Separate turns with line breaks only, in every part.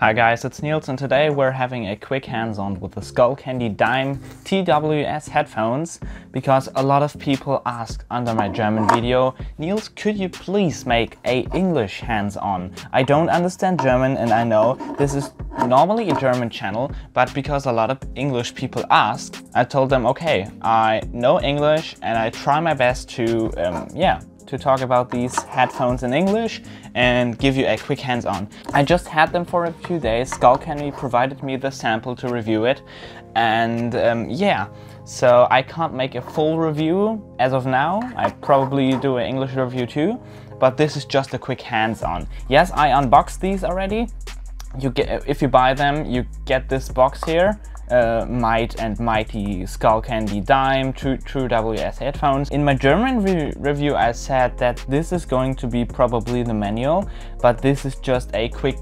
Hi guys, it's Niels and today we're having a quick hands-on with the Skullcandy Dime TWS headphones because a lot of people asked under my German video, Niels, could you please make a English hands-on? I don't understand German and I know this is normally a German channel, but because a lot of English people asked, I told them, okay, I know English and I try my best to talk about these headphones in English and give you a quick hands-on. I just had them for a few days. Skullcandy provided me the sample to review it, and so I can't make a full review as of now. I probably do an English review too, but this is just a quick hands-on. Yes, I unboxed these already. If you buy them, you get this box here. Might and Mighty Skullcandy Dime TWS headphones. In my German review I said that this is going to be probably the manual, but this is just a quick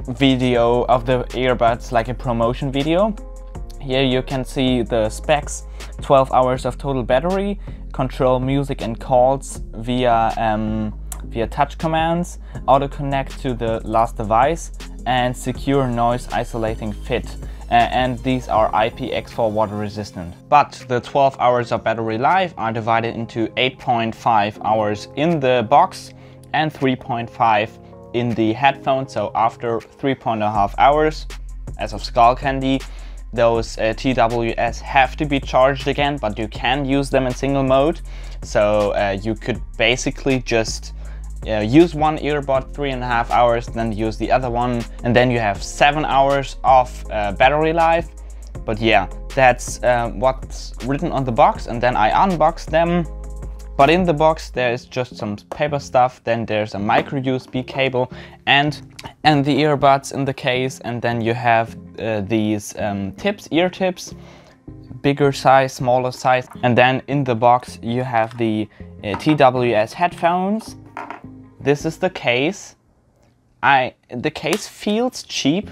video of the earbuds, like a promotion video. Here you can see the specs: 12 hours of total battery, control music and calls via touch commands, auto connect to the last device, and secure noise isolating fit. And these are IPX4 water resistant. But the 12 hours of battery life are divided into 8.5 hours in the box and 3.5 in the headphone. So after 3.5 hours, as of Skullcandy, those TWS have to be charged again, but you can use them in single mode. So you could basically just use one earbud 3.5 hours, then use the other one, and then you have 7 hours of battery life. But yeah, that's what's written on the box, and then I unboxed them. But in the box there is just some paper stuff, then there's a micro USB cable and the earbuds in the case, and then you have these ear tips, bigger size, smaller size, and then in the box you have the TWS headphones. This is the case. The case feels cheap,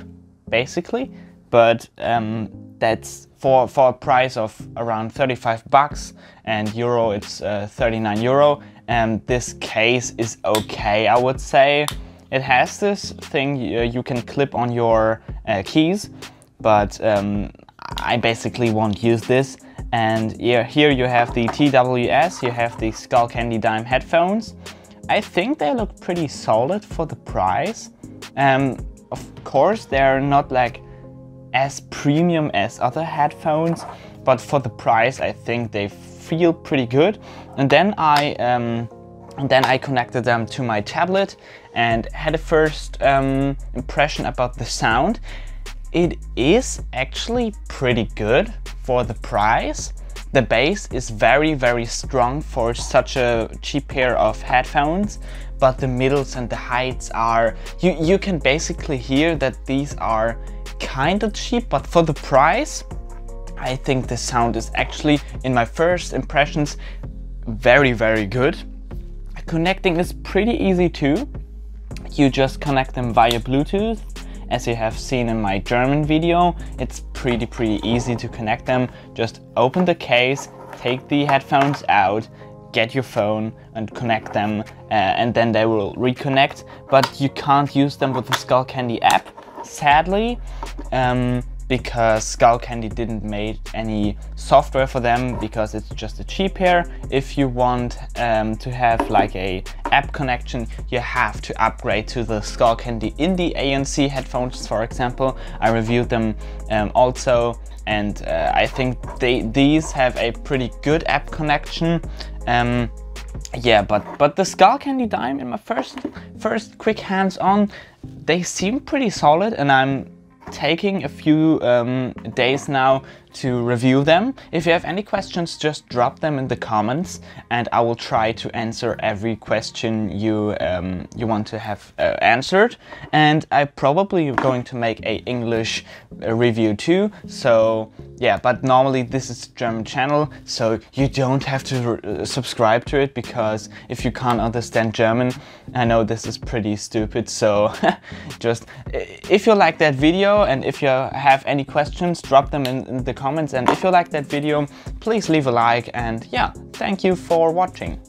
basically, but that's for a price of around 35 bucks, and euro it's 39 euro. And this case is okay, I would say. It has this thing you can clip on your keys, but I basically won't use this. And yeah, here you have the TWS, you have the Skullcandy Dime headphones. I think they look pretty solid for the price. Of course, they're not like as premium as other headphones, but for the price, I think they feel pretty good. And then I connected them to my tablet and had a first impression about the sound. It is actually pretty good for the price. The bass is very, very strong for such a cheap pair of headphones, but the middles and the heights are... You can basically hear that these are kind of cheap, but for the price, I think the sound is actually, in my first impressions, very, very good. Connecting is pretty easy too. You just connect them via Bluetooth. As you have seen in my German video, it's pretty easy to connect them. Just open the case, take the headphones out, get your phone and connect them, and then they will reconnect. But you can't use them with the Skullcandy app, sadly, because Skullcandy didn't make any software for them, because it's just a cheap pair. If you want to have like a app connection, you have to upgrade to the Skullcandy Indie ANC headphones, for example. I reviewed them also, and I think these have a pretty good app connection. Yeah, but the Skullcandy Dime, in my first quick hands-on, they seem pretty solid, and I'm taking a few days now to review them. If you have any questions, just drop them in the comments and I will try to answer every question you want to have answered. And I probably going to make a English review too. So yeah, but normally this is a German channel, so you don't have to subscribe to it, because if you can't understand German, I know this is pretty stupid. So just if you like that video and if you have any questions, drop them in the comments. And if you like that video, please leave a like, and yeah, thank you for watching.